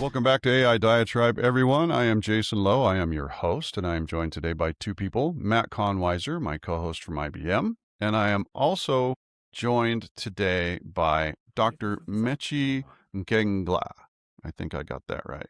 Welcome back to AI Diatribe, everyone. I am Jason Lowe. I am your host, and I am joined today by two people, Matt Conweiser, my co-host from IBM, and I am also joined today by Dr. Mechie Nkengla. I think I got that right.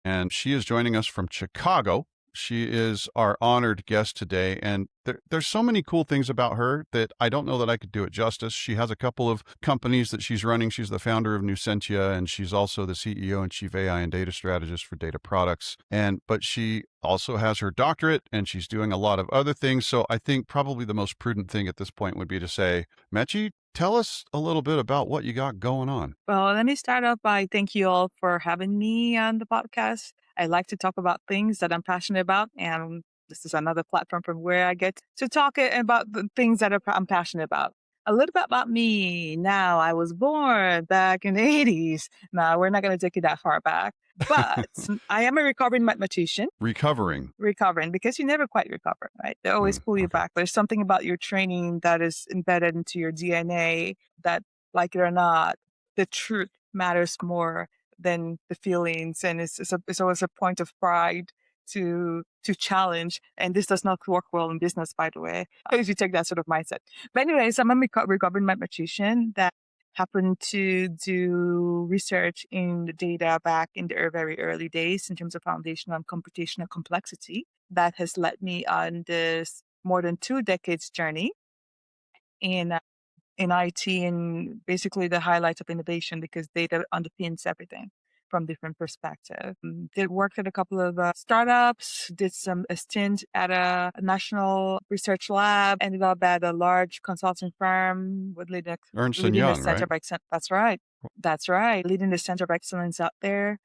And she is joining us from Chicago. She is our honored guest today, and there's so many cool things about her that I don't know that I could do it justice. She has a couple of companies that she's running. She's the founder of Nucentia, and she's also the CEO and chief AI and data strategist for Data Products. But she also has her doctorate, and she's doing a lot of other things. So I think probably the most prudent thing at this point would be to say, Mechie, tell us a little bit about what you got going on. Well, let me start off by thank you all for having me on the podcast. I like to talk about things that I'm passionate about, and this is another platform from where I get to talk about the things that I'm passionate about. A little bit about me. Now, I was born back in the 80s. Now, we're not going to take it that far back, but I am a recovering mathematician. Recovering Because you never quite recover, right? They always pull you okay. back. There's something about your training that is embedded into your DNA that, like it or not, the truth matters more than the feelings, and it's always a point of pride to challenge. And this does not work well in business, by the way, if you take that sort of mindset. But anyways, I'm a recovering mathematician that happened to do research in the data back in the very early days in terms of foundational and computational complexity that has led me on this more than 2 decades journey in IT, and basically the highlight of innovation, because data underpins everything from different perspectives. Did worked at a couple of startups, did a stint at a national research lab, ended up at a large consulting firm with Ernst & leading Young, the center right? of excellence. That's right. Leading the center of excellence out there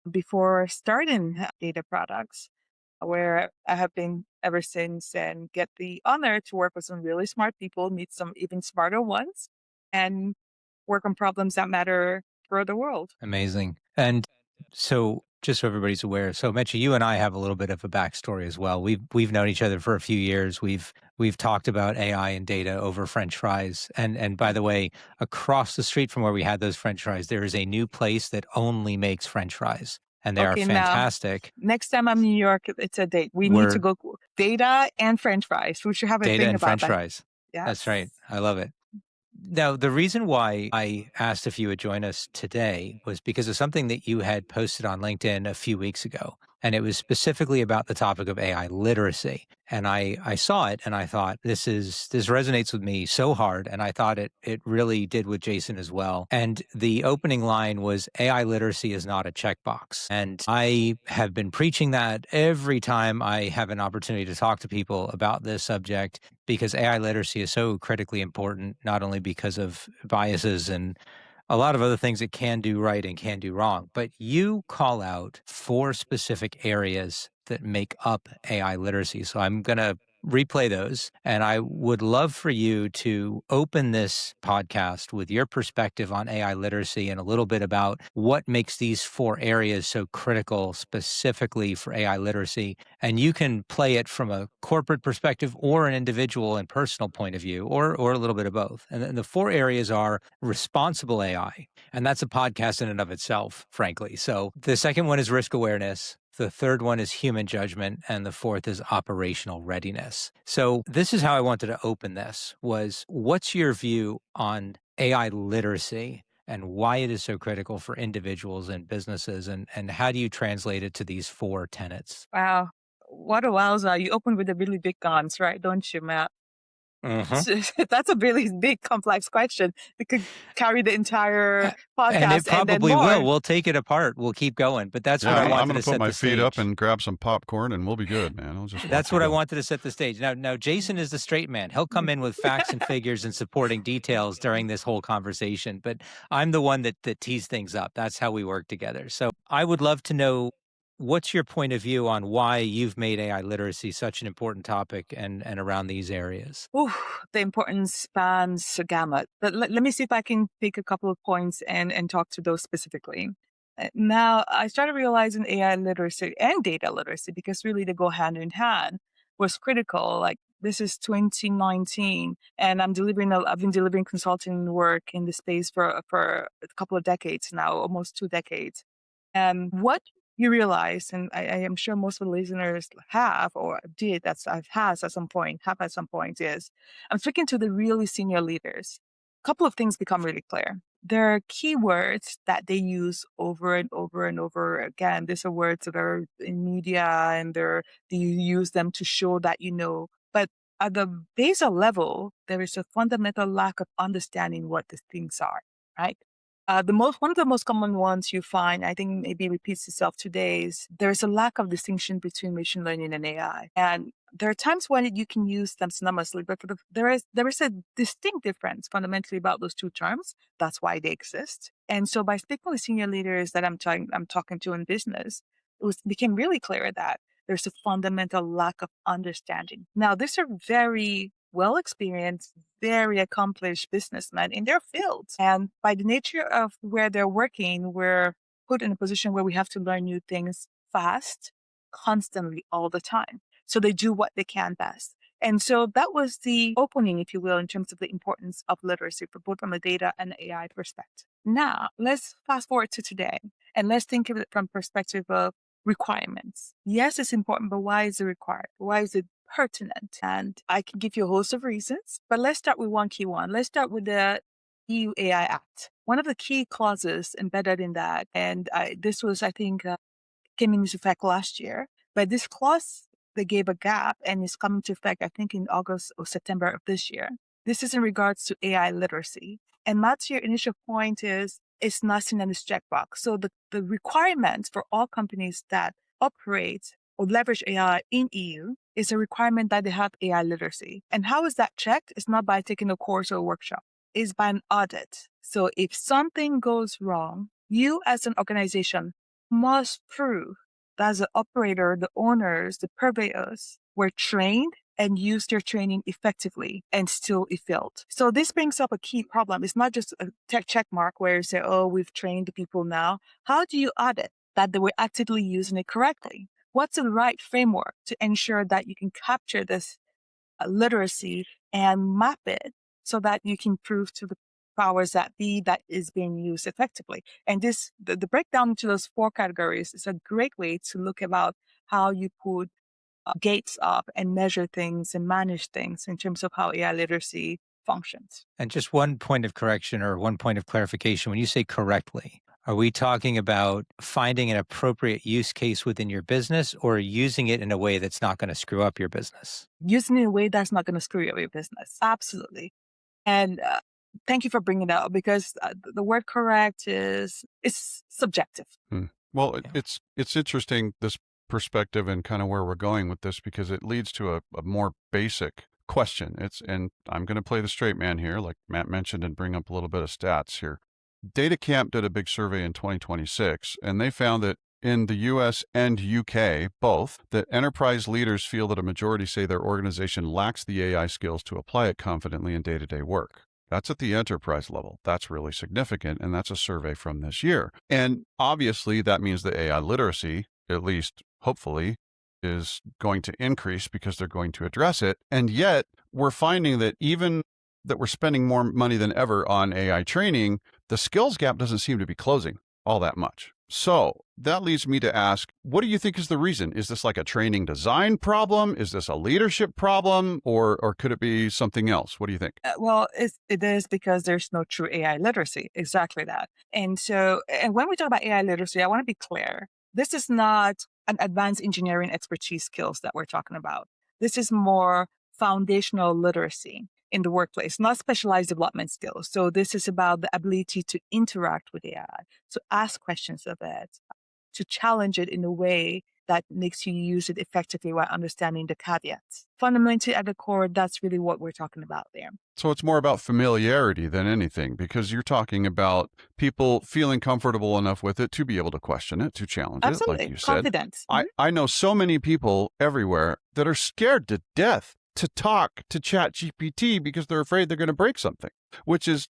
before starting Data Products, where I have been ever since, and get the honor to work with some really smart people, meet some even smarter ones, and work on problems that matter for the world. Amazing. And so just so everybody's aware, so Mechie, you and I have a little bit of a backstory as well. We've known each other for a few years. We've talked about AI and data over French fries. And by the way, across the street from where we had those French fries, there is a new place that only makes French fries. And they are Okay, now, fantastic. next time I'm in New York, it's a date. We need to go data and French fries. We should have a Data thing and about French that. fries. Yes. That's right. I love it. Now, the reason why I asked if you would join us today was because of something that you had posted on LinkedIn a few weeks ago. And it was specifically about the topic of AI literacy. And I saw it and I thought, this resonates with me so hard. And I thought it really did with Jason as well. And the opening line was, AI literacy is not a checkbox. And I have been preaching that every time I have an opportunity to talk to people about this subject, because AI literacy is so critically important, not only because of biases and a lot of other things it can do right and can do wrong, but you call out 4 specific areas that make up AI literacy. So I'm going to replay those. And I would love for you to open this podcast with your perspective on AI literacy and a little bit about what makes these 4 areas so critical specifically for AI literacy. And you can play it from a corporate perspective or an individual and personal point of view, or a little bit of both. And then the 4 areas are responsible AI. And that's a podcast in and of itself, frankly. So the second one is risk awareness. The third one is human judgment, and the fourth is operational readiness. So this is how I wanted to open this, was what's your view on AI literacy and why it is so critical for individuals and businesses, and how do you translate it to these 4 tenets? Wow. What a wowza. You opened with the really big guns, right? Don't you, Matt? Mm-hmm. That's a really big, complex question. It could carry the entire podcast And it and then probably more. will. We'll take it apart. We'll keep going. But that's what I I'm wanted going to to put set my the feet up stage. and grab some popcorn, and we'll be good, man. I'll just That's watch what you I go. wanted to set the stage. Now, Jason is the straight man. He'll come in with facts and figures and supporting details during this whole conversation. But I'm the one that tees things up. That's how we work together. So I would love to know, what's your point of view on why you've made AI literacy such an important topic and around these areas? Ooh, the importance spans a gamut. But let me see if I can pick a couple of points and talk to those specifically. Now, I started realizing AI literacy and data literacy, because really they go hand in hand, was critical. Like, this is 2019, and I've been delivering consulting work in the space for a couple of decades now, almost 2 decades. And what you realize, and I am sure most of the listeners have or did have at some point, is I'm speaking to the really senior leaders. A couple of things become really clear. There are keywords that they use over and over and over again. These are words that are in media, and you use them to show that you know. But at the basal level, there is a fundamental lack of understanding what these things are, right? One of the most common ones you find, I think maybe repeats itself today, is there's a lack of distinction between machine learning and AI. And there are times when you can use them synonymously, but there is a distinct difference fundamentally about those two terms. That's why they exist. And so by speaking with senior leaders that I'm talking to in business, became really clear that there's a fundamental lack of understanding. Now, these are very well experienced, very accomplished businessmen in their fields. And by the nature of where they're working, we're put in a position where we have to learn new things fast, constantly, all the time. So they do what they can best. And so that was the opening, if you will, in terms of the importance of literacy, for both from a data and AI perspective. Now, let's fast forward to today, and let's think of it from perspective of requirements. Yes, it's important, but why is it required? Why is it pertinent? And I can give you a host of reasons, but let's start with one key one. Let's start with the EU AI Act. One of the key clauses embedded in that, and this was, I think, came into effect last year, but this clause, they gave a gap and is coming to effect, I think, in August or September of this year. This is in regards to AI literacy. And Matt's your initial point is it's not seen in this checkbox. So the requirement for all companies that operate or leverage AI in EU is a requirement that they have AI literacy. And how is that checked? It's not by taking a course or a workshop. It's by an audit. So if something goes wrong, you as an organization must prove that the operator, the owners, the purveyors were trained and used their training effectively, and still it failed. So this brings up a key problem. It's not just a tech check mark where you say, oh, we've trained the people now. How do you audit that they were actively using it correctly? What's the right framework to ensure that you can capture this literacy and map it so that you can prove to the powers that be that is being used effectively? And the breakdown into those four categories is a great way to look about how you put gates up and measure things and manage things in terms of how AI literacy functions. And just one point of correction or one point of clarification. When you say correctly, are we talking about finding an appropriate use case within your business, or using it in a way that's not going to screw up your business? Using it in a way that's not going to screw up your business. Absolutely. And thank you for bringing it up, because the word correct is subjective. Well, it's interesting, this perspective and kind of where we're going with this, because it leads to a more basic question. And I'm going to play the straight man here, like Matt mentioned, and bring up a little bit of stats here. DataCamp did a big survey in 2026, and they found that in the US and UK, both, that enterprise leaders feel that a majority say their organization lacks the AI skills to apply it confidently in day-to-day work. That's at the enterprise level. That's really significant, and that's a survey from this year. And obviously, that means that AI literacy, at least hopefully, is going to increase because they're going to address it. And yet, we're finding that even that we're spending more money than ever on AI training, the skills gap doesn't seem to be closing all that much. So that leads me to ask, what do you think is the reason? Is this like a training design problem? Is this a leadership problem? Or could it be something else? What do you think? Well, it is because there's no true AI literacy. Exactly that. And when we talk about AI literacy, I want to be clear. This is not an advanced engineering expertise skills that we're talking about. This is more foundational literacy in the workplace, not specialized development skills. So this is about the ability to interact with AI, to ask questions of it, to challenge it in a way that makes you use it effectively while understanding the caveats. Fundamentally, at the core, that's really what we're talking about there. So it's more about familiarity than anything, because you're talking about people feeling comfortable enough with it to be able to question it, to challenge Absolutely. it, like you said. Confidence. I know so many people everywhere that are scared to death to talk to ChatGPT because they're afraid they're going to break something, which is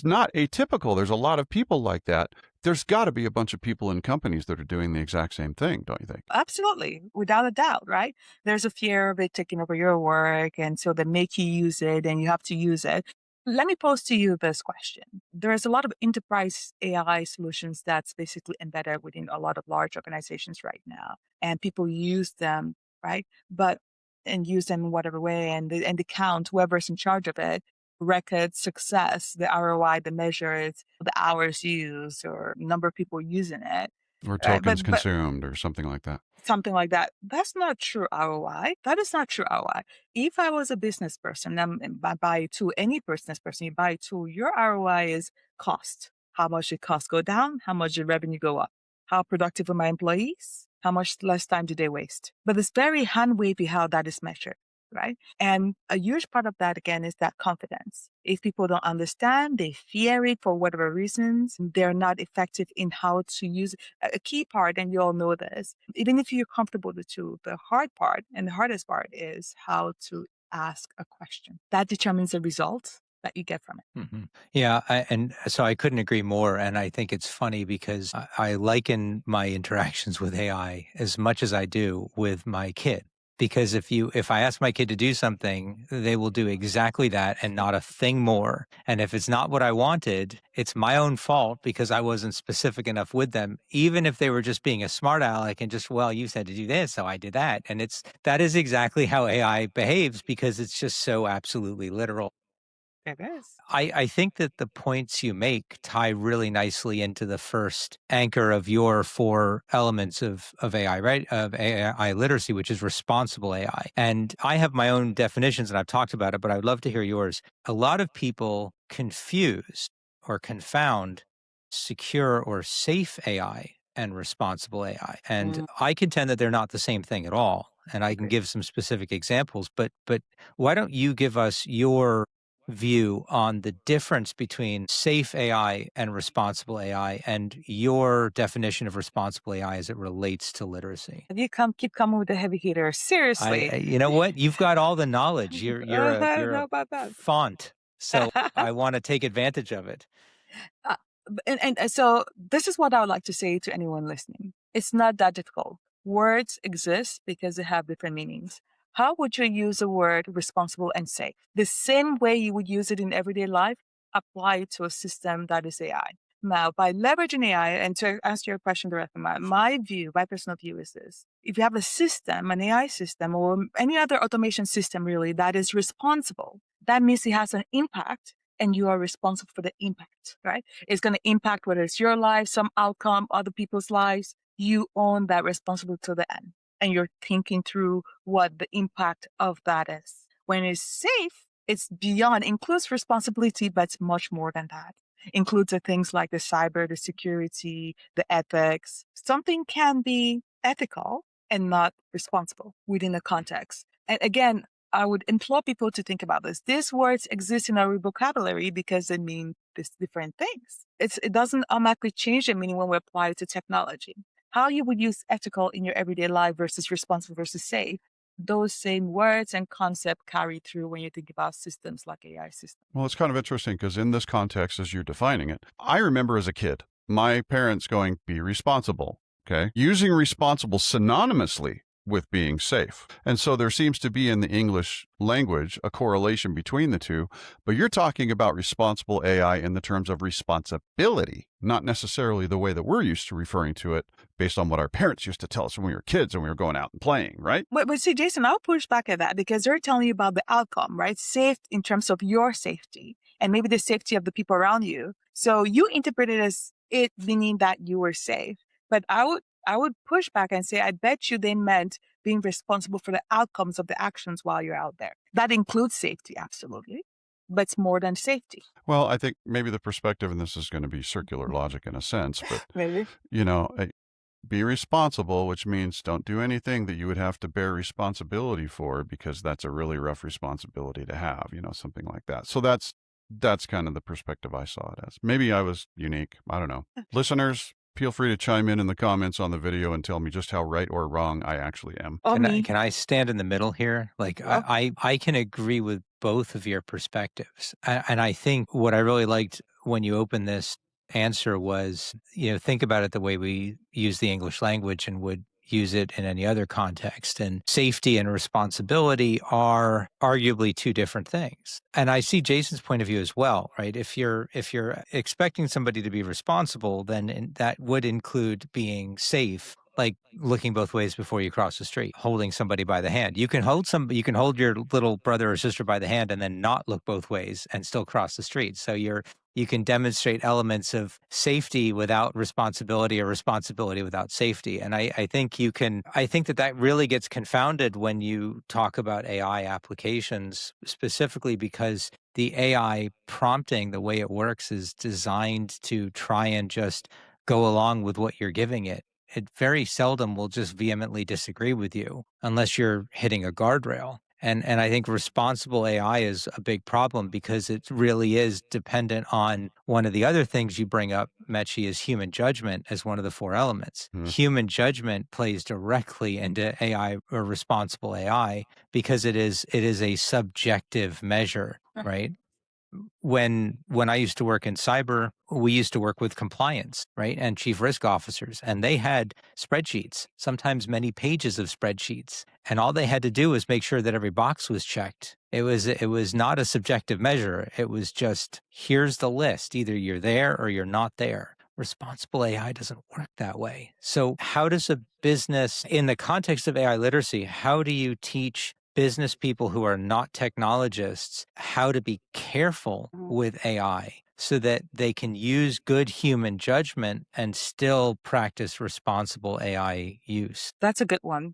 not atypical. There's a lot of people like that. There's got to be a bunch of people in companies that are doing the exact same thing, don't you think? Absolutely, without a doubt, right? There's a fear of it taking over your work, and so they make you use it, and you have to use it. Let me pose to you this question. There's a lot of enterprise AI solutions that's basically embedded within a lot of large organizations right now, and people use them, right? But and use them in whatever way, and they count whoever's in charge of it, record success, the ROI, the measures, the hours used, or number of people using it, Or right? tokens consumed or something like that. Something like that. That's not true ROI. That is not true ROI. If I was a business person, and I buy a tool, any business person, you buy a tool, your ROI is cost. How much did cost go down? How much did revenue go up? How productive are my employees? How much less time do they waste? But it's very hand wavy how that is measured, right? And a huge part of that, again, is that confidence. If people don't understand, they fear it for whatever reasons, they're not effective in how to use it. A key part, and you all know this, even if you're comfortable with the tool, the hard part and the hardest part is how to ask a question. That determines the result that you get from it. Yeah, and so I couldn't agree more. And I think it's funny because I liken my interactions with AI as much as I do with my kid. Because if I ask my kid to do something, they will do exactly that and not a thing more. And if it's not what I wanted, it's my own fault because I wasn't specific enough with them. Even if they were just being a smart aleck and just, well, you said to do this, so I did that. And that is exactly how AI behaves because it's just so absolutely literal. It is. I think that the points you make tie really nicely into the first anchor of your 4 elements of AI, right? Of AI literacy, which is responsible AI. And I have my own definitions and I've talked about it, but I'd love to hear yours. A lot of people confuse or confound secure or safe AI and responsible AI. And I contend that they're not the same thing at all. And I can give some specific examples, but why don't you give us your view on the difference between safe AI and responsible AI and your definition of responsible AI as it relates to literacy? You keep coming with the heavy hitter. Seriously. You know what? You've got all the knowledge. You're How a about that? font. So I want to take advantage of it. Uh, and so this is what I would like to say to anyone listening. It's not that difficult. Words exist because they have different meanings. How would you use the word responsible and safe? The same way you would use it in everyday life, apply it to a system that is AI. Now, by leveraging AI, and to answer your question directly, my view, my personal view is this. If you have a system, an AI system, or any other automation system really that is responsible, that means it has an impact and you are responsible for the impact, right? It's going to impact whether it's your life, some outcome, other people's lives. You own that responsibility to the end. And you're thinking through what the impact of that is. When it's safe, it's beyond, includes responsibility, but it's much more than that. Includes the things like the cyber, the security, the ethics. Something can be ethical and not responsible within a context. And again, I would implore people to think about this. These words exist in our vocabulary because they mean these different things. It doesn't automatically change the meaning when we apply it to technology. How you would use ethical in your everyday life versus responsible versus safe, those same words and concept carry through when you think about systems like AI systems. Well, it's kind of interesting because in this context, as you're defining it, I remember as a kid, my parents going, be responsible, okay? Using responsible synonymously with being safe. And so there seems to be in the English language a correlation between the two, but you're talking about responsible AI in the terms of responsibility, not necessarily the way that we're used to referring to it based on what our parents used to tell us when we were kids and we were going out and playing, right? But see, Jason, I'll push back at that because they're telling you about the outcome, right? Safe in terms of your safety and maybe the safety of the people around you. So you interpret it as it meaning that you were safe. But I would push back and say, I bet you they meant being responsible for the outcomes of the actions while you're out there. That includes safety, absolutely, but it's more than safety. Well, I think maybe the perspective, and this is going to be circular logic in a sense, but, Maybe. be responsible, which means don't do anything that you would have to bear responsibility for because that's a really rough responsibility to have, something like that. So that's kind of the perspective I saw it as. Maybe I was unique. I don't know. Listeners, feel free to chime in the comments on the video and tell me just how right or wrong I actually am. Can I stand in the middle here? Like I can agree with both of your perspectives. And I think what I really liked when you opened this answer was, think about it the way we use the English language and would use it in any other context. And safety and responsibility are arguably two different things. And I see Jason's point of view as well, right? If you're expecting somebody to be responsible, then that would include being safe, like looking both ways before you cross the street, holding somebody by the hand. You can hold your little brother or sister by the hand and then not look both ways and still cross the street. So you can demonstrate elements of safety without responsibility or responsibility without safety. And I think that really gets confounded when you talk about AI applications, specifically because the AI prompting, the way it works, is designed to try and just go along with what you're giving it. It very seldom will just vehemently disagree with you unless you're hitting a guardrail. And I think responsible AI is a big problem because it really is dependent on one of the other things you bring up, Mechie, is human judgment as one of the four elements. Human judgment plays directly into AI or responsible AI because it is a subjective measure, right? When I used to work in cyber, we used to work with compliance, right? And chief risk officers, and they had spreadsheets, sometimes many pages of spreadsheets. And all they had to do was make sure that every box was checked. It was not a subjective measure. It was just, here's the list. Either you're there or you're not there. Responsible AI doesn't work that way. So how does a business, in the context of AI literacy, how do you teach business people who are not technologists how to be careful with AI so that they can use good human judgment and still practice responsible AI use? That's a good one.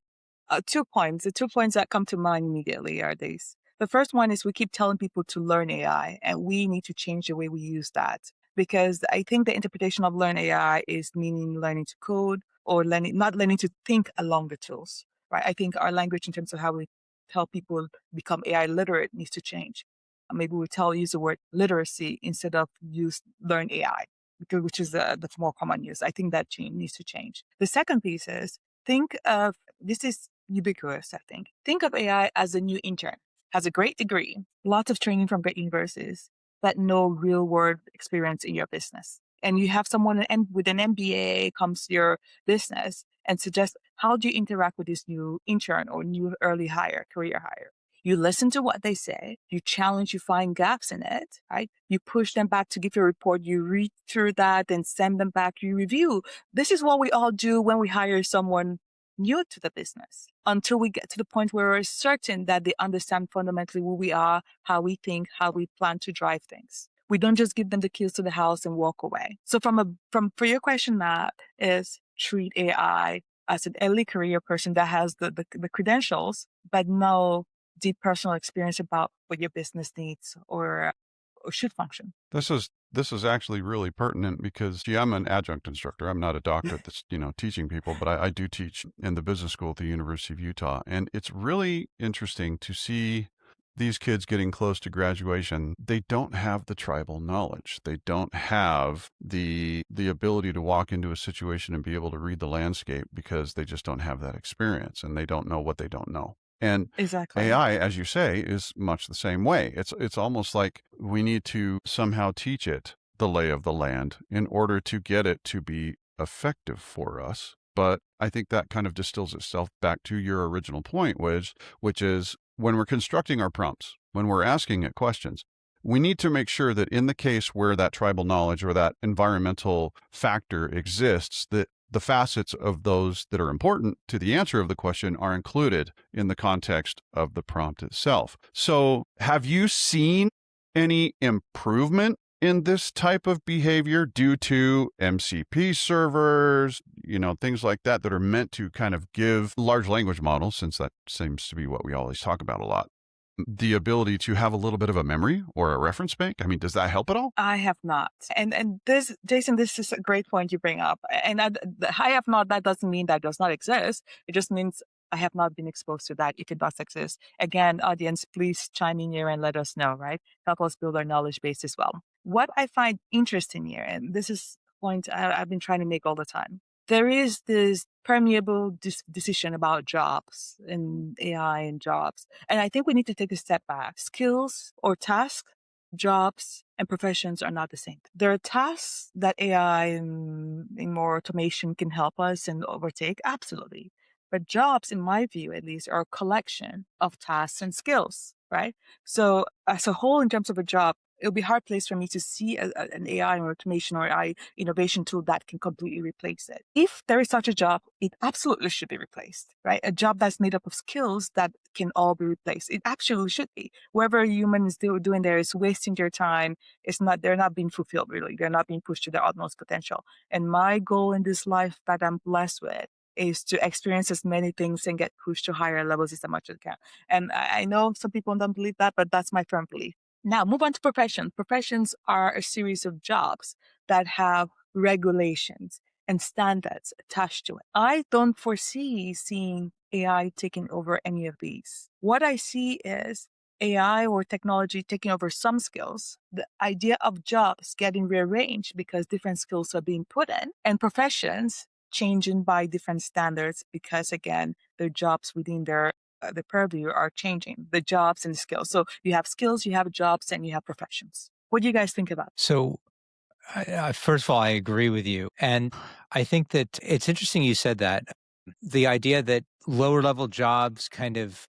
2 points. The 2 points that come to mind immediately are these. The first one is we keep telling people to learn AI, and we need to change the way we use that. Because I think the interpretation of learn AI is meaning learning to code or not learning to think along the tools, right? I think our language in terms of how we tell people become AI literate needs to change. Maybe we use the word literacy instead of use learn AI, which is the more common use. I think that needs to change. The second piece is this is ubiquitous, I think. Think of AI as a new intern, has a great degree, lots of training from great universities, but no real world experience in your business. And you have someone with an MBA comes to your business and suggests, how do you interact with this new intern or new career hire? You listen to what they say, you challenge, you find gaps in it, right? You push them back to give you a report, you read through that and send them back, you review. This is what we all do when we hire someone new to the business until we get to the point where we're certain that they understand fundamentally who we are, how we think, how we plan to drive things. We don't just give them the keys to the house and walk away. So for your question, Matt, is treat AI as an early career person that has the credentials, but no deep personal experience about what your business needs or should function. This is actually really pertinent because I'm an adjunct instructor. I'm not a doctor that's, teaching people, but I do teach in the business school at the University of Utah. And it's really interesting to see these kids getting close to graduation. They don't have the tribal knowledge. They don't have the ability to walk into a situation and be able to read the landscape because they just don't have that experience and they don't know what they don't know. And exactly. AI, as you say, is much the same way. It's almost like we need to somehow teach it the lay of the land in order to get it to be effective for us. But I think that kind of distills itself back to your original point, which is when we're constructing our prompts, when we're asking it questions, we need to make sure that in the case where that tribal knowledge or that environmental factor exists, that the facets of those that are important to the answer of the question are included in the context of the prompt itself. So have you seen any improvement in this type of behavior due to MCP servers, things like that are meant to kind of give large language models, since that seems to be what we always talk about a lot, the ability to have a little bit of a memory or a reference bank? I mean, does that help at all? I have not. And this, Jason, this is a great point you bring up. And I have not, that doesn't mean that does not exist. It just means I have not been exposed to that if it does exist. Again, audience, please chime in here and let us know, right? Help us build our knowledge base as well. What I find interesting here, and this is a point I've been trying to make all the time, there is this permeable decision about jobs and AI and jobs. And I think we need to take a step back. Skills or tasks, jobs, and professions are not the same. There are tasks that AI and more automation can help us and overtake, absolutely. But jobs, in my view at least, are a collection of tasks and skills, right? So as a whole, in terms of a job, it'll be a hard place for me to see an AI or automation or AI innovation tool that can completely replace it. If there is such a job, it absolutely should be replaced, right? A job that's made up of skills that can all be replaced. It actually should be. Whatever a human is doing there is wasting their time. They're not being fulfilled, really. They're not being pushed to their utmost potential. And my goal in this life that I'm blessed with is to experience as many things and get pushed to higher levels as much as I can. And I know some people don't believe that, but that's my firm belief. Now, move on to professions. Professions are a series of jobs that have regulations and standards attached to it. I don't foresee seeing AI taking over any of these. What I see is AI or technology taking over some skills, the idea of jobs getting rearranged because different skills are being put in, and professions changing by different standards because, again, their jobs within the purview are changing, the jobs and the skills. So you have skills, you have jobs, and you have professions. What do you guys think about? So, first of all, I agree with you. And I think that it's interesting you said that. The idea that lower level jobs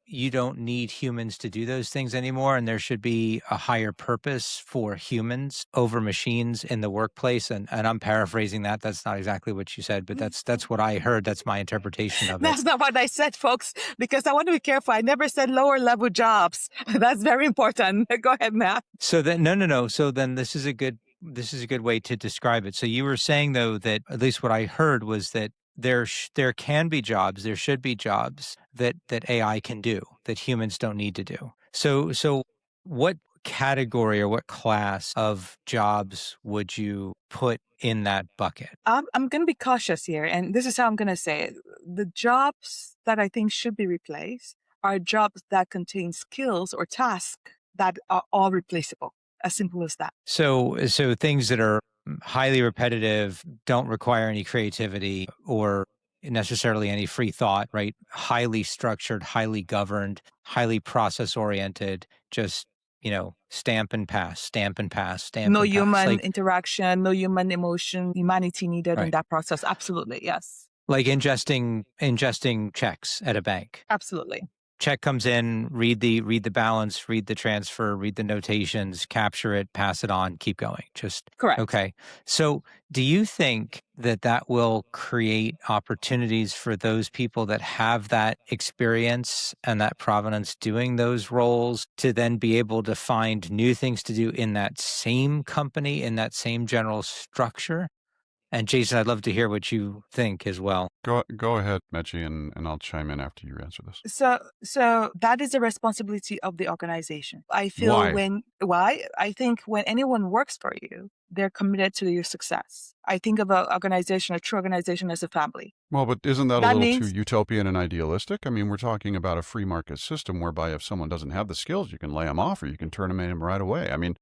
you don't need humans to do those things anymore, and there should be a higher purpose for humans over machines in the workplace. And I'm paraphrasing that. That's not exactly what you said, but that's what I heard. That's my interpretation of it. That's not what I said, folks, because I want to be careful. I never said lower level jobs. That's very important. Go ahead, Matt. So then, no. So then this is a good way to describe it. So you were saying, though, that at least what I heard was that there can be jobs, there should be jobs that AI can do that humans don't need to do. So what category or what class of jobs would you put in that bucket? I'm going to be cautious here, and this is how I'm going to say it. The jobs that I think should be replaced are jobs that contain skills or tasks that are all replaceable. As simple as that. So things that are highly repetitive, don't require any creativity or necessarily any free thought, right? Highly structured, highly governed, highly process oriented, just, stamp and pass, stamp and pass, stamp no and pass. Human interaction, no human emotion, humanity needed Right. in that process. Absolutely, yes. Like ingesting checks at a bank. Absolutely. Check comes in, read the balance, read the transfer, read the notations, capture it, pass it on, keep going. Just correct. Okay. So do you think that will create opportunities for those people that have that experience and that provenance doing those roles to then be able to find new things to do in that same company, in that same general structure? And Jason, I'd love to hear what you think as well. Go ahead, Mechie, and I'll chime in after you answer this. So that is a responsibility of the organization. I feel Why? I think when anyone works for you, they're committed to your success. I think of an organization, a true organization, as a family. Well, but isn't that a little too utopian and idealistic? I mean, we're talking about a free market system whereby if someone doesn't have the skills, you can lay them off or you can terminate them right away. I mean,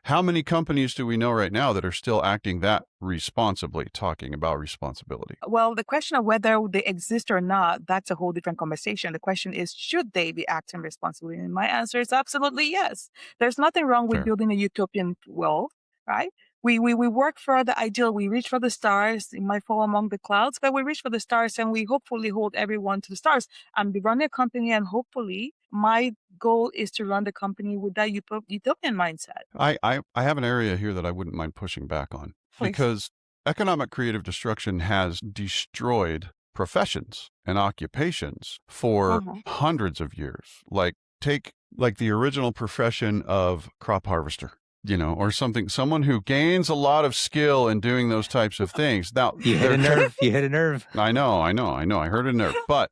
how many companies do we know right now that are still acting that responsibly, talking about responsibility? Well, the question of whether they exist or not, that's a whole different conversation. The question is, should they be acting responsibly? And my answer is absolutely yes. There's nothing wrong with building a utopian world, right? We work for the ideal. We reach for the stars. It might fall among the clouds, but we reach for the stars and we hopefully hold everyone to the stars. I'm running a company and hopefully my goal is to run the company with that utopian mindset. I have an area here that I wouldn't mind pushing back on. Please. Because economic creative destruction has destroyed professions and occupations for hundreds of years. Take the original profession of crop harvester. Or someone who gains a lot of skill in doing those types of things. Now, you hit a nerve. I know. I heard a nerve. But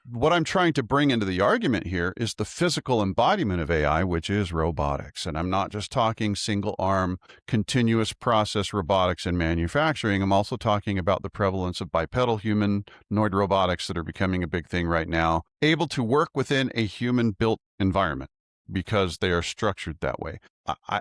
what I'm trying to bring into the argument here is the physical embodiment of AI, which is robotics. And I'm not just talking single arm, continuous process robotics in manufacturing. I'm also talking about the prevalence of bipedal humanoid robotics that are becoming a big thing right now, able to work within a human built environment, because they are structured that way.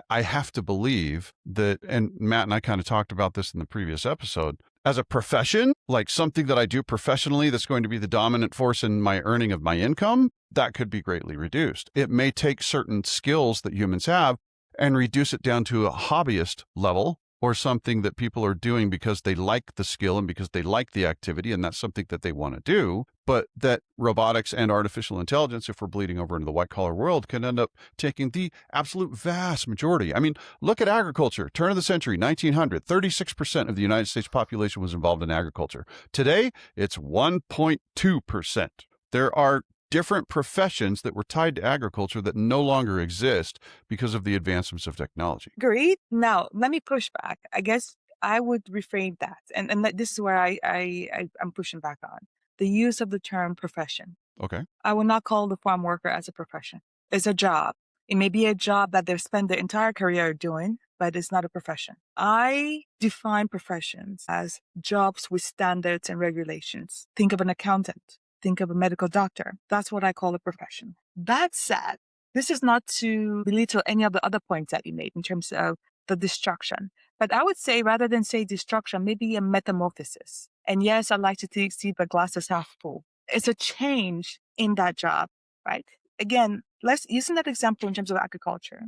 I have to believe that, and Matt and I kind of talked about this in the previous episode, as a profession, like something that I do professionally that's going to be the dominant force in my earning of my income, that could be greatly reduced. It may take certain skills that humans have and reduce it down to a hobbyist level or something that people are doing because they like the skill and because they like the activity, and that's something that they want to do, but that robotics and artificial intelligence, if we're bleeding over into the white-collar world, can end up taking the absolute vast majority. I mean, look at agriculture. Turn of the century, 1900, 36% of the United States population was involved in agriculture. Today, it's 1.2%. There are different professions that were tied to agriculture that no longer exist because of the advancements of technology. Agreed. Now, let me push back. I guess I would reframe that. And this is where I'm pushing back on the use of the term profession. Okay. I would not call the farm worker as a profession. It's a job. It may be a job that they've spent their entire career doing, but it's not a profession. I define professions as jobs with standards and regulations. Think of an accountant. Think of a medical doctor. That's what I call a profession. That said, this is not to belittle any of the other points that you made in terms of the destruction. But I would say, rather than say destruction, maybe a metamorphosis. And yes, I like to see the glass as half full. It's a change in that job, right? Again, let's using that example in terms of agriculture.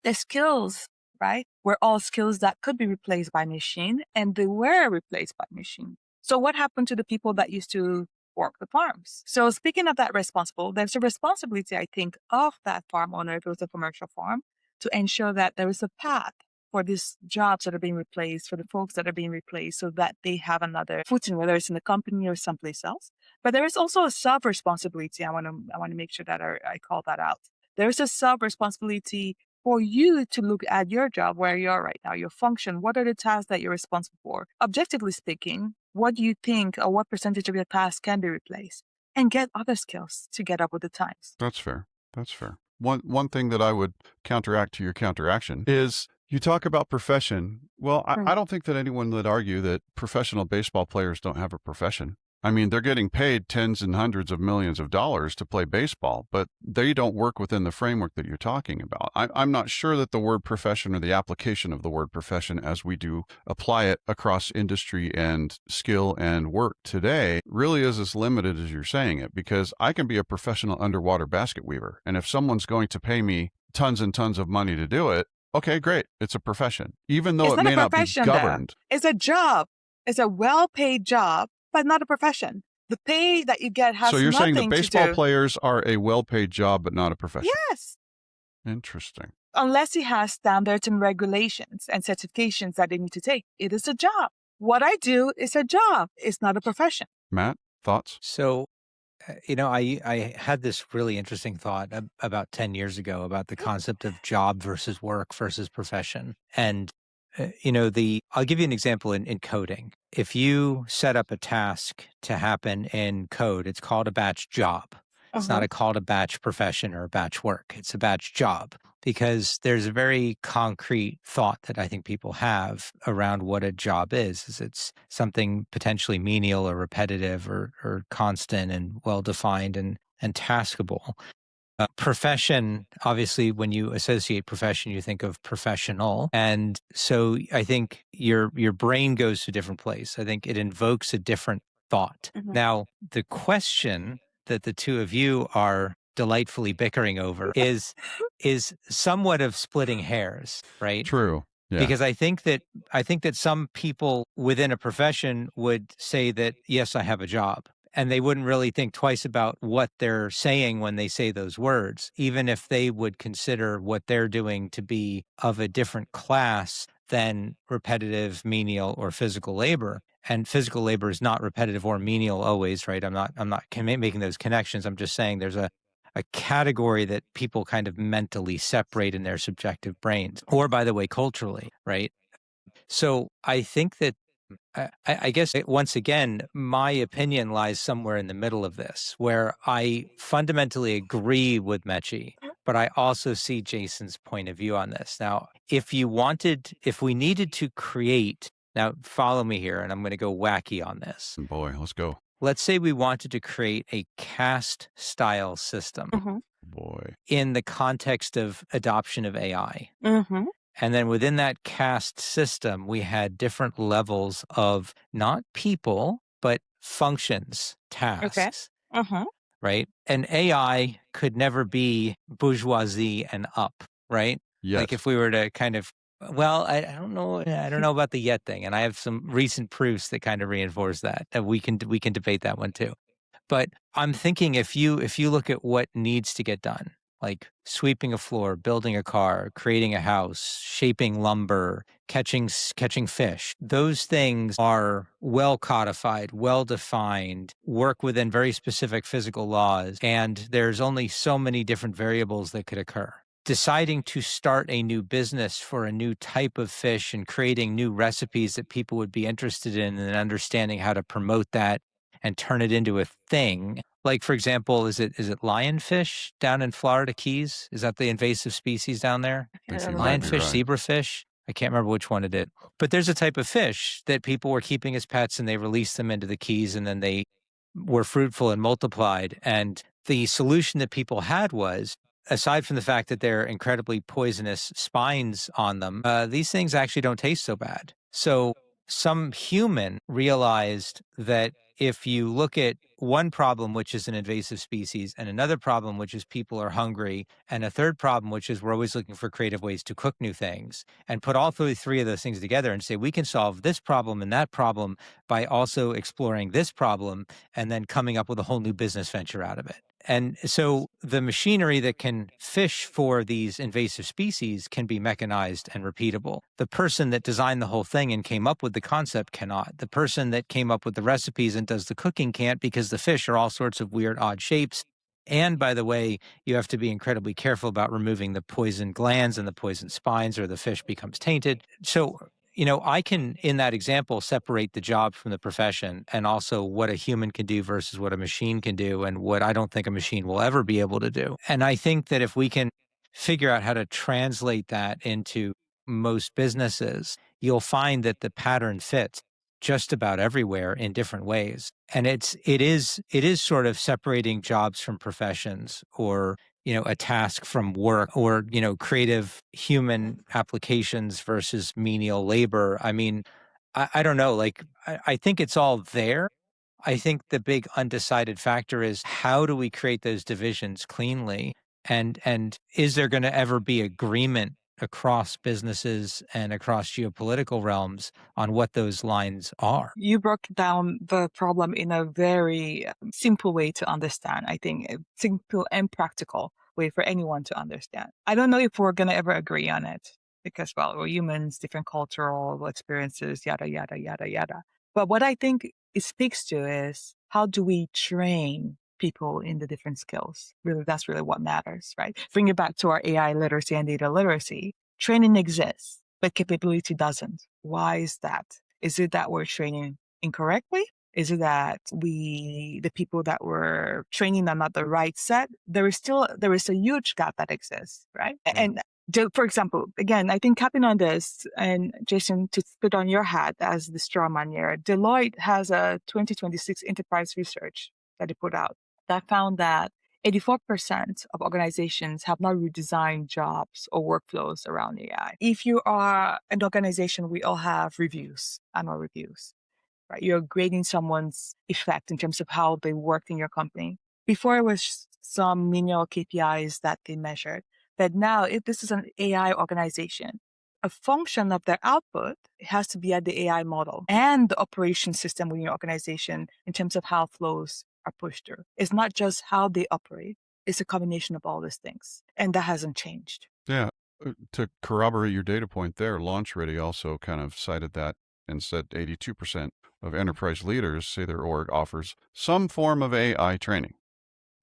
The skills, right, were all skills that could be replaced by machine, and they were replaced by machine. So what happened to the people that used to work the farms? So speaking of that there's a responsibility, I think, of that farm owner, if it was a commercial farm, to ensure that there is a path for these jobs that are being replaced, for the folks that are being replaced, so that they have another footing, whether it's in the company or someplace else. But there is also a self-responsibility. I want to make sure that I call that out. There is a self-responsibility for you to look at your job, where you are right now, your function. What are the tasks that you're responsible for? Objectively speaking, what do you think or what percentage of your tasks can be replaced? And get other skills to get up with the times. That's fair. That's fair. One thing that I would counteract to your counteraction is you talk about profession. Well, I don't think that anyone would argue that professional baseball players don't have a profession. I mean, they're getting paid tens and hundreds of millions of dollars to play baseball, but they don't work within the framework that you're talking about. I'm not sure that the word profession or the application of the word profession as we do apply it across industry and skill and work today really is as limited as you're saying it, because I can be a professional underwater basket weaver. And if someone's going to pay me tons and tons of money to do it, okay, great. It's a profession, even though it may not be governed. It's a job. It's a well-paid job, but not a profession. The pay that you get has nothing to do. So you're saying that baseball players are a well-paid job, but not a profession? Yes. Interesting. Unless he has standards and regulations and certifications that they need to take. It is a job. What I do is a job. It's not a profession. Matt, thoughts? So, I had this really interesting thought about 10 years ago about the concept of job versus work versus profession. And I'll give you an example in coding. If you set up a task to happen in code, it's called a batch job. It's not called a batch profession or a batch work. It's a batch job, because there's a very concrete thought that I think people have around what a job is it's something potentially menial or repetitive or constant and well-defined and taskable. Profession, obviously, when you associate profession, you think of professional. And so I think your brain goes to a different place. I think it invokes a different thought. Now, the question that the two of you are delightfully bickering over is somewhat of splitting hairs, right? True. Yeah. Because I think that some people within a profession would say that, yes, I have a job. And they wouldn't really think twice about what they're saying when they say those words, even if they would consider what they're doing to be of a different class than repetitive, menial, or physical labor. And physical labor is not repetitive or menial always, right? I'm not making those connections. I'm just saying there's a category that people kind of mentally separate in their subjective brains, or by the way, culturally, right? So I think that I guess, once again, my opinion lies somewhere in the middle of this, where I fundamentally agree with Mechie, but I also see Jason's point of view on this. Now, if we needed to create, now follow me here, and I'm going to go wacky on this. Boy, let's go. Let's say we wanted to create a caste style system Boy. in the context of adoption of AI. And then within that caste system, we had different levels of not people, but functions, tasks. Right? And AI could never be bourgeoisie and up, right? Yes. Like if we were to kind of Well, I don't know. I don't know about the yet thing, and I have some recent proofs that kind of reinforce that. That we can debate that one too. But I'm thinking if you look at what needs to get done, like sweeping a floor, building a car, creating a house, shaping lumber, catching fish, those things are well codified, well defined, work within very specific physical laws, and there's only so many different variables that could occur. Deciding to start a new business for a new type of fish and creating new recipes that people would be interested in and understanding how to promote that and turn it into a thing. Like, for example, is it lionfish down in Florida Keys? Is that the invasive species down there? I Think can't you might be remember. Lionfish, right. zebrafish? I can't remember which one it is. But there's a type of fish that people were keeping as pets and they released them into the Keys and then they were fruitful and multiplied. And the solution that people had was, aside from the fact that they're incredibly poisonous spines on them, these things actually don't taste so bad. So some human realized that if you look at one problem, which is an invasive species, and another problem, which is people are hungry, and a third problem, which is we're always looking for creative ways to cook new things, and put all three of those things together and say, we can solve this problem and that problem by also exploring this problem and then coming up with a whole new business venture out of it. And so the machinery that can fish for these invasive species can be mechanized and repeatable. The person that designed the whole thing and came up with the concept cannot. The person that came up with the recipes and does the cooking can't, because the fish are all sorts of weird, odd shapes. And by the way, you have to be incredibly careful about removing the poison glands and the poison spines, or the fish becomes tainted. So, I can, in that example, separate the job from the profession, and also what a human can do versus what a machine can do, and what I don't think a machine will ever be able to do. And I think that if we can figure out how to translate that into most businesses, you'll find that the pattern fits just about everywhere in different ways. And it is sort of separating jobs from professions, or a task from work, or creative human applications versus menial labor. I mean, I don't know, like I think it's all there. I think the big undecided factor is, how do we create those divisions cleanly, and is there going to ever be agreement across businesses and across geopolitical realms on what those lines are? You broke down the problem in a very simple way to understand. I think a simple and practical way for anyone to understand. I don't know if we're going to ever agree on it because, well, we're humans, different cultural experiences, yada, yada, yada, yada. But what I think it speaks to is, how do we train people in the different skills? Really, that's really what matters, right? Bring it back to our AI literacy and data literacy. Training exists, but capability doesn't. Why is that? Is it that we're training incorrectly? Is it that the people that were training them at the right set? There is a huge gap that exists, right? And for example, again, I think capping on this, and Jason, to put on your hat as the straw man here, Deloitte has a 2026 enterprise research that they put out that found that 84% of organizations have not redesigned jobs or workflows around AI. If you are an organization, we all have reviews, annual reviews, right? You're grading someone's effect in terms of how they worked in your company. Before, it was some menial KPIs that they measured. But now, if this is an AI organization, a function of their output has to be at the AI model and the operation system within your organization in terms of how flows are pushed through. It's not just how they operate. It's a combination of all these things. And that hasn't changed. Yeah. To corroborate your data point there, LaunchReady also kind of cited that and said 82% of enterprise leaders say their org offers some form of AI training.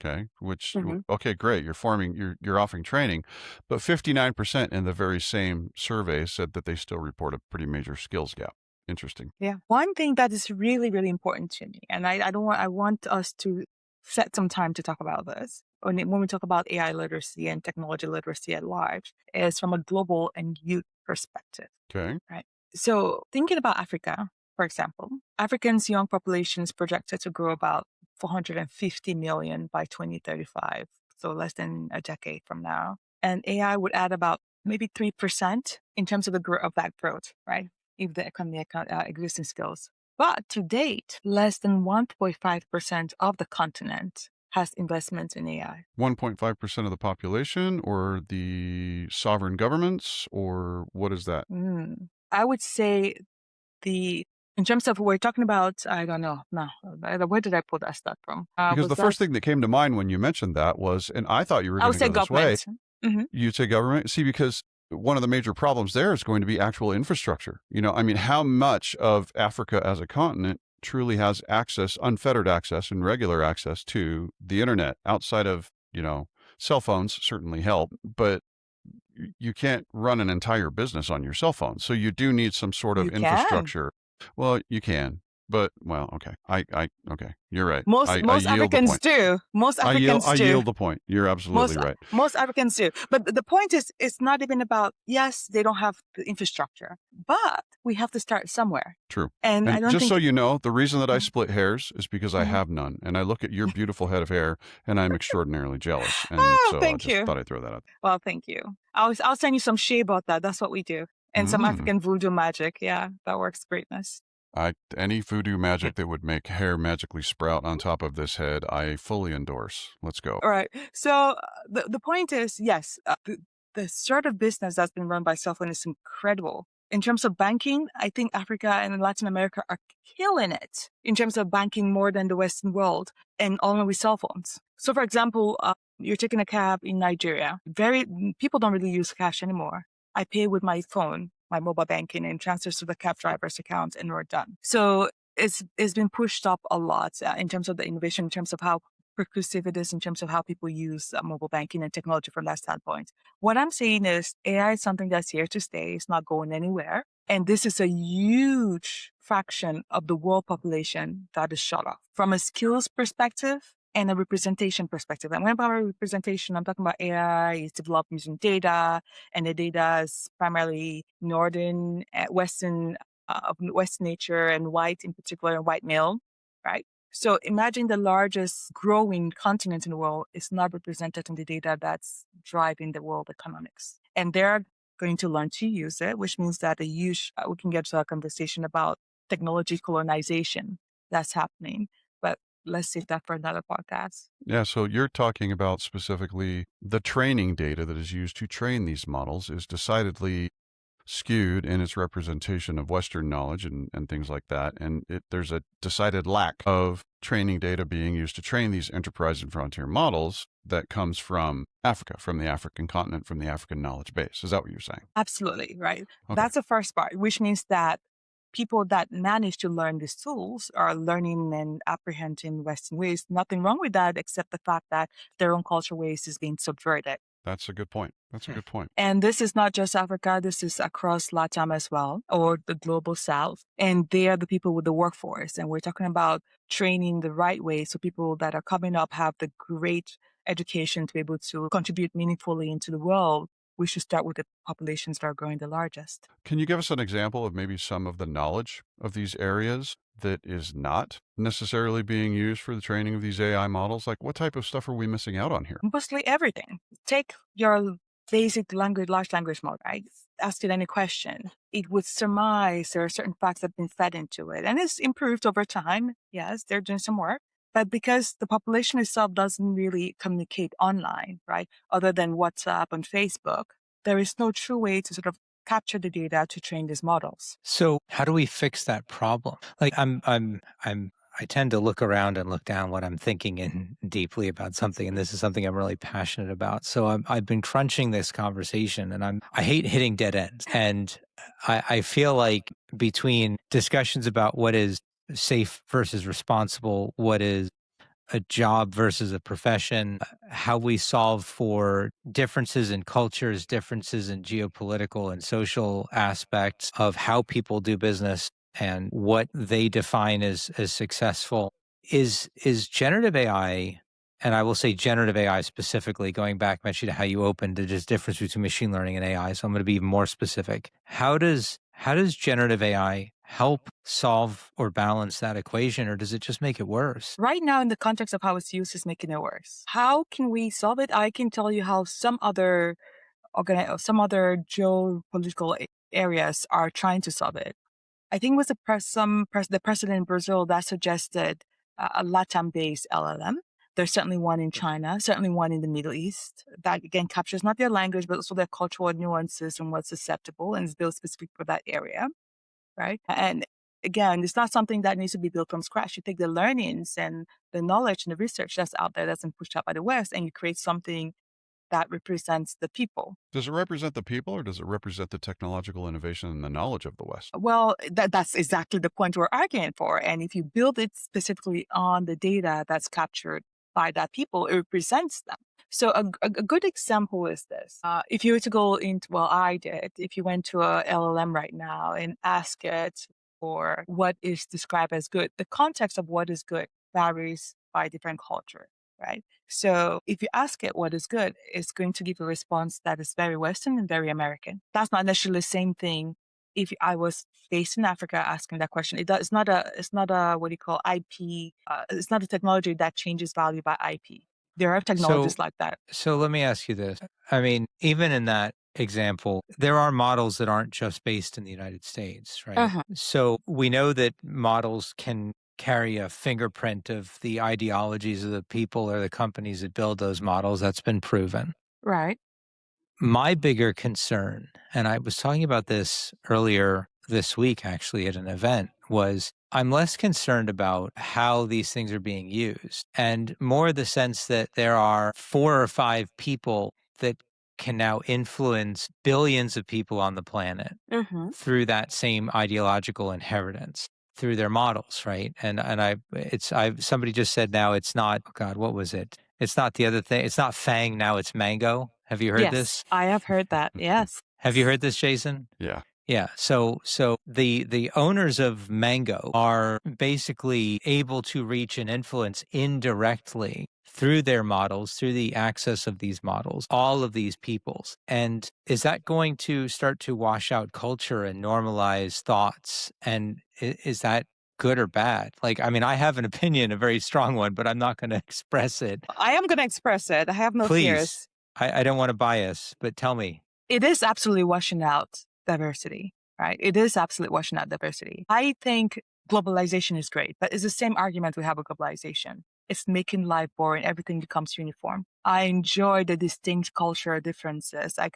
Okay, which okay, great. You're offering training, but 59% in the very same survey said that they still report a pretty major skills gap. Interesting. Yeah. One thing that is really, really important to me, and I want us to set some time to talk about this when we talk about AI literacy and technology literacy at large, is from a global and youth perspective. Okay. Right. So thinking about Africa, for example, Africans' young population is projected to grow about 450 million by 2035. So less than a decade from now. And AI would add about maybe 3% in terms of of that growth, right? If the economy existing skills. But to date, less than 1.5% of the continent has investments in AI. 1.5% of the population, or the sovereign governments, or what is that? I would say in terms of we're talking about, I don't know. No, where did I pull that stat from? Because the first thing that came to mind when you mentioned that was, and I thought you were I going would to say go this way. government. You'd say government. See, because one of the major problems there is going to be actual infrastructure. I mean, how much of Africa as a continent truly has access, unfettered access and regular access to the internet outside of, cell phones certainly help, but you can't run an entire business on your cell phone. So you do need some sort of You can. infrastructure. Well, you can, but okay. Okay. You're right. Most I yield the Africans point. do. Most Africans I do. yield the point. You're absolutely right. Most Africans do. But the point is, it's not even about, yes, they don't have the infrastructure, but we have to start somewhere. True. And I don't just think. so you know, the reason that I split hairs is because I have none. And I look at your beautiful head of hair and I'm extraordinarily jealous. And so I just thought I'd throw that out. Well, thank you. I'll send you some shea about that. That's what we do. And some African voodoo magic. Yeah, that works greatness. Any voodoo magic that would make hair magically sprout on top of this head, I fully endorse. Let's go. All right. So the point is, yes, the sort of business that's been run by cell phone is incredible. In terms of banking, I think Africa and Latin America are killing it in terms of banking more than the Western world, and only with cell phones. So, for example, you're taking a cab in Nigeria. People don't really use cash anymore. I pay with my phone, my mobile banking, and transfers to the cab driver's account, and we're done. So it's been pushed up a lot in terms of the innovation, in terms of how percussive it is, in terms of how people use mobile banking and technology from that standpoint. What I'm saying is AI is something that's here to stay. It's not going anywhere. And this is a huge fraction of the world population that is shut off. From a skills perspective and a representation perspective. And when I'm talking about representation, I'm talking about AI is developed using data, and the data is primarily Northern, Western, of Western nature, and white in particular, and white male, right? So imagine the largest growing continent in the world is not represented in the data that's driving the world economics. And they're going to learn to use it, which means that we can get to a conversation about technology colonization that's happening. But let's save that for another podcast. Yeah, so you're talking about specifically the training data that is used to train these models is decidedly skewed in its representation of Western knowledge and things like that. And there's a decided lack of training data being used to train these enterprise and frontier models that comes from Africa, from the African continent, from the African knowledge base. Is that what you're saying? Absolutely, right. Okay. That's the first part, which means that people that manage to learn these tools are learning and apprehending Western ways. Nothing wrong with that, except the fact that their own cultural ways is being subverted. That's a good point. And this is not just Africa. This is across LATAM as well, or the global south. And they are the people with the workforce. And we're talking about training the right way so people that are coming up have the great education to be able to contribute meaningfully into the world. We should start with the populations that are growing the largest. Can you give us an example of maybe some of the knowledge of these areas that is not necessarily being used for the training of these AI models? Like, what type of stuff are we missing out on here? Mostly everything. Take your basic large language model, right? Ask it any question. It would surmise there are certain facts that have been fed into it. And it's improved over time. Yes, they're doing some work. But because the population itself doesn't really communicate online, right? Other than WhatsApp and Facebook, there is no true way to sort of capture the data to train these models. So how do we fix that problem? Like I tend to look around and look down when I'm thinking in deeply about something, and this is something I'm really passionate about. So I've been crunching this conversation, and I hate hitting dead ends. And I feel like between discussions about what is safe versus responsible, what is a job versus a profession, how we solve for differences in cultures, differences in geopolitical and social aspects of how people do business and what they define as successful, is generative AI, and I will say generative AI specifically, going back, Mechie, to how you opened the difference between machine learning and AI. So I'm going to be more specific. How does generative AI help solve or balance that equation, or does it just make it worse? Right now, in the context of how it's used, is making it worse. How can we solve it? I can tell you how some other geopolitical areas are trying to solve it. I think it was the president in Brazil that suggested a LATAM-based LLM There's certainly one in China, certainly one in the Middle East that again captures not their language, but also their cultural nuances and what's acceptable and is built specific for that area, right? And again, it's not something that needs to be built from scratch. You take the learnings and the knowledge and the research that's out there that's been pushed out by the West, and you create something that represents the people. Does it represent the people, or does it represent the technological innovation and the knowledge of the West? Well, that's exactly the point we're arguing for. And if you build it specifically on the data that's captured by that people, it represents them. So a good example is this. If you were to go into, well, I did, if you went to a LLM right now and ask it for what is described as good, the context of what is good varies by different culture, right? So if you ask it what is good, it's going to give a response that is very Western and very American. That's not necessarily the same thing if I was based in Africa asking that question. It's not a what do you call IP? It's not a technology that changes value by IP. There are technologies like that. So let me ask you this. I mean, even in that example, there are models that aren't just based in the United States, right? So we know that models can carry a fingerprint of the ideologies of the people or the companies that build those models. That's been proven. Right. My bigger concern, and I was talking about this earlier this week actually at an event, was I'm less concerned about how these things are being used and more the sense that there are 4 or 5 people that can now influence billions of people on the planet through that same ideological inheritance through their models, right? And somebody just said now it's not, oh God, what was it? It's not the other thing. It's not Fang, now it's Mango. Have you heard this? Yes, I have heard that. Yes. Have you heard this, Jason? Yeah. Yeah. So the owners of Mango are basically able to reach and influence indirectly through their models, through the access of these models, all of these peoples. And is that going to start to wash out culture and normalize thoughts? And is that good or bad? Like, I mean, I have an opinion, a very strong one, but I'm not going to express it. I am going to express it. I have no fears. I don't want to bias, but tell me. It is absolutely washing out diversity, right? It is absolutely washing out diversity. I think globalization is great, but it's the same argument we have with globalization. It's making life boring. Everything becomes uniform. I enjoy the distinct cultural differences. I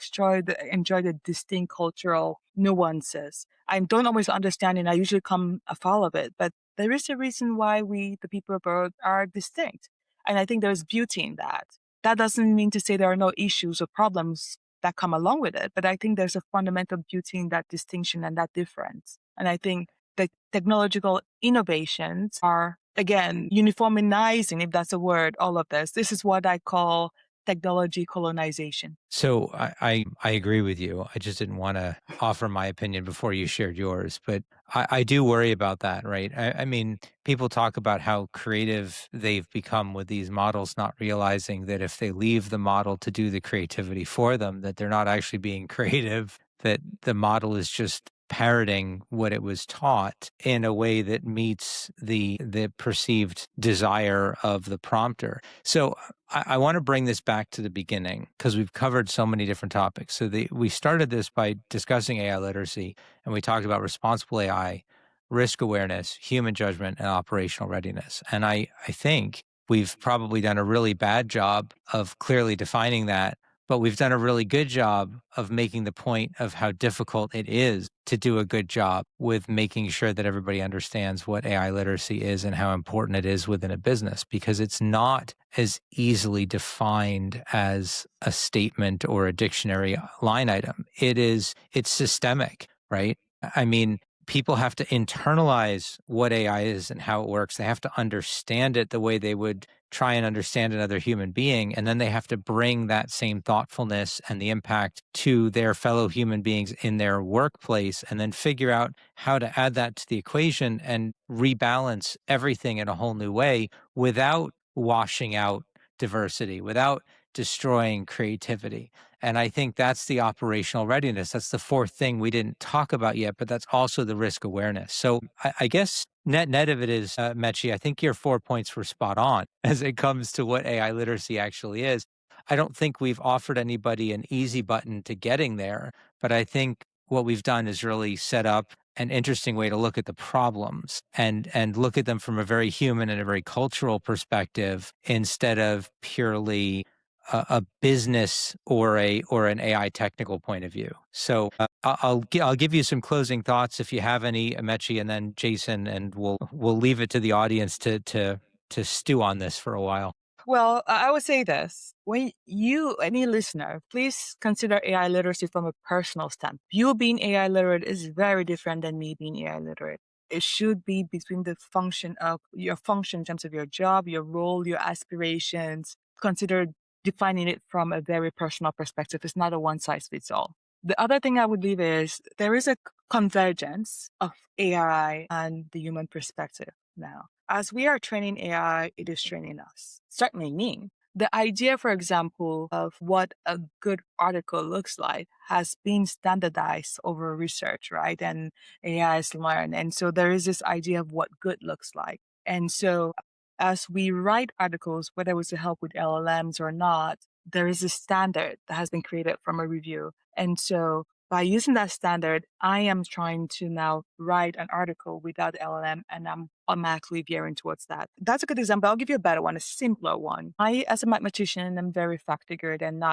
enjoy the distinct cultural nuances. I don't always understand it. I usually come afoul of it, but there is a reason why we, the people of Earth, are distinct. And I think there's beauty in that. That doesn't mean to say there are no issues or problems that come along with it, but I think there's a fundamental beauty in that distinction and that difference. And I think the technological innovations are, again, uniformizing, if that's a word, all of this. This is what I call technology colonization. So I agree with you. I just didn't want to offer my opinion before you shared yours, but I do worry about that, right? I mean, people talk about how creative they've become with these models, not realizing that if they leave the model to do the creativity for them, that they're not actually being creative, that the model is just parroting what it was taught in a way that meets the perceived desire of the prompter. So I want to bring this back to the beginning because we've covered so many different topics. So we started this by discussing AI literacy, and we talked about responsible AI, risk awareness, human judgment, and operational readiness. And I think we've probably done a really bad job of clearly defining that, but we've done a really good job of making the point of how difficult it is to do a good job with making sure that everybody understands what AI literacy is and how important it is within a business, because it's not as easily defined as a statement or a dictionary line item. It's systemic, right? I mean, people have to internalize what AI is and how it works. They have to understand it the way they would try and understand another human being. And then they have to bring that same thoughtfulness and the impact to their fellow human beings in their workplace, and then figure out how to add that to the equation and rebalance everything in a whole new way without washing out diversity, without destroying creativity. And I think that's the operational readiness. That's the fourth thing we didn't talk about yet, but that's also the risk awareness. So I guess net of it is, Mechie, I think your 4 points were spot on as it comes to what AI literacy actually is. I don't think we've offered anybody an easy button to getting there, but I think what we've done is really set up an interesting way to look at the problems and look at them from a very human and a very cultural perspective instead of purely a business or an AI technical point of view. So I'll give you some closing thoughts if you have any, Mechie, and then Jason, and we'll leave it to the audience to stew on this for a while. Well, I would say this. When any listener, please consider AI literacy from a personal standpoint. You being AI literate is very different than me being AI literate. It should be between the function of your function in terms of your job, your role, your aspirations. Consider defining it from a very personal perspective. It's not a one size fits all. The other thing I would leave is there is a convergence of AI and the human perspective now. As we are training AI, it is training us. Certainly me. The idea, for example, of what a good article looks like has been standardized over research, right? And AI has learned. And so there is this idea of what good looks like. And so as we write articles, whether it was to help with LLMs or not, there is a standard that has been created from a review. And so by using that standard, I am trying to now write an article without LLM, and I'm automatically veering towards that. That's a good example. I'll give you a better one, a simpler one. I, as a mathematician, am very fact-figured and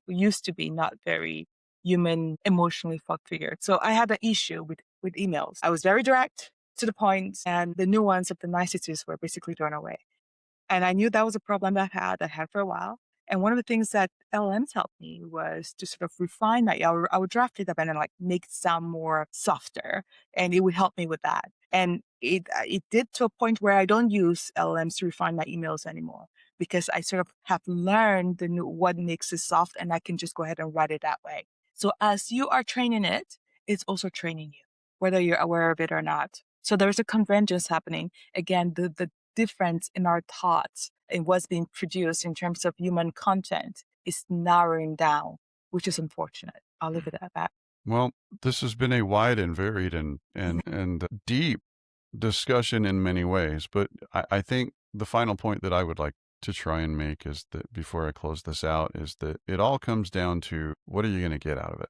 used to be not very human, emotionally fact-figured. So I had an issue with emails. I was very direct, to the point, and the nuance of the niceties were basically thrown away. And I knew that was a problem I had for a while. And one of the things that LLMs helped me was to sort of refine that. I would draft it up and then like make it sound more softer, and it would help me with that. And it did to a point where I don't use LLMs to refine my emails anymore, because I sort of have learned what makes it soft, and I can just go ahead and write it that way. So as you are training it, it's also training you, whether you're aware of it or not. So there's a convergence happening. Again, the difference in our thoughts and what's being produced in terms of human content is narrowing down, which is unfortunate. I'll leave it at that. Well, this has been a wide and varied and deep discussion in many ways, but I think the final point that I would like to try and make is that before I close this out is that it all comes down to what are you going to get out of it?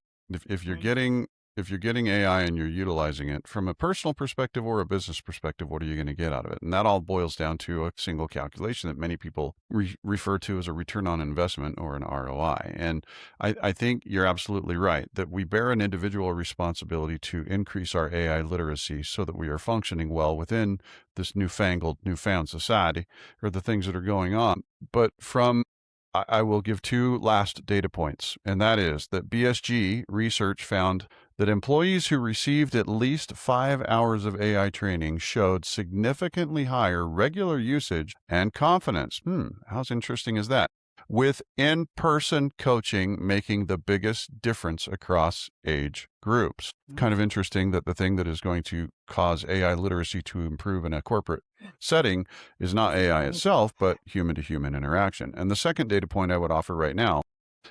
If you're getting AI and you're utilizing it from a personal perspective or a business perspective, what are you going to get out of it? And that all boils down to a single calculation that many people refer to as a return on investment or an ROI. And I think you're absolutely right that we bear an individual responsibility to increase our AI literacy so that we are functioning well within this newfound society or the things that are going on. But I will give two last data points, and that is that BSG research found that employees who received at least 5 hours of AI training showed significantly higher regular usage and confidence. How interesting is that? With in-person coaching making the biggest difference across age groups. Kind of interesting that the thing that is going to cause AI literacy to improve in a corporate setting is not AI itself, but human-to-human interaction. And the second data point I would offer right now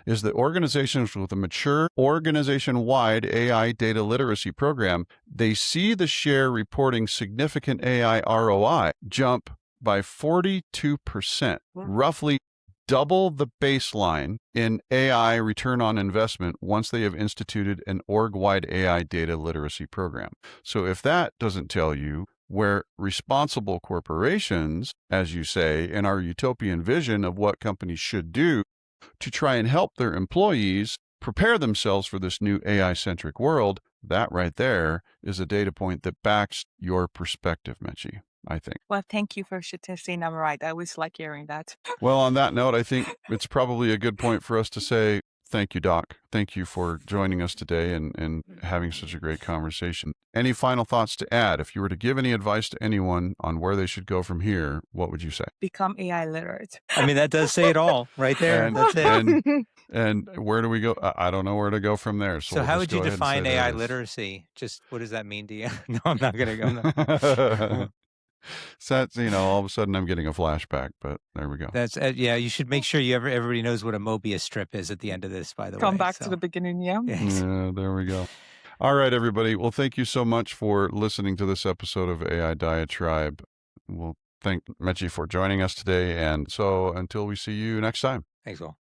is that organizations with a mature organization-wide AI data literacy program, they see the share reporting significant AI ROI jump by 42%, roughly double the baseline in AI return on investment once they have instituted an org-wide AI data literacy program. So if that doesn't tell you where responsible corporations, as you say, in our utopian vision of what companies should do to try and help their employees prepare themselves for this new AI-centric world, that right there is a data point that backs your perspective, Mechie, I think. Well, thank you for saying I'm right. I always like hearing that. Well, on that note, I think it's probably a good point for us to say thank you, Doc. Thank you for joining us today and having such a great conversation. Any final thoughts to add? If you were to give any advice to anyone on where they should go from here, what would you say? Become AI literate. I mean, that does say it all right there. And, That's it. and where do we go? I don't know where to go from there. So how would you define AI literacy? Just what does that mean to you? No, I'm not going to go. So that's, all of a sudden I'm getting a flashback, but there we go. That's yeah. You should make sure everybody knows what a Mobius strip is at the end of this. By the way, Come back to the beginning, yeah. Yeah, there we go. All right, everybody. Well, thank you so much for listening to this episode of AI Diatribe. We'll thank Mechie for joining us today, and so until we see you next time. Thanks, all.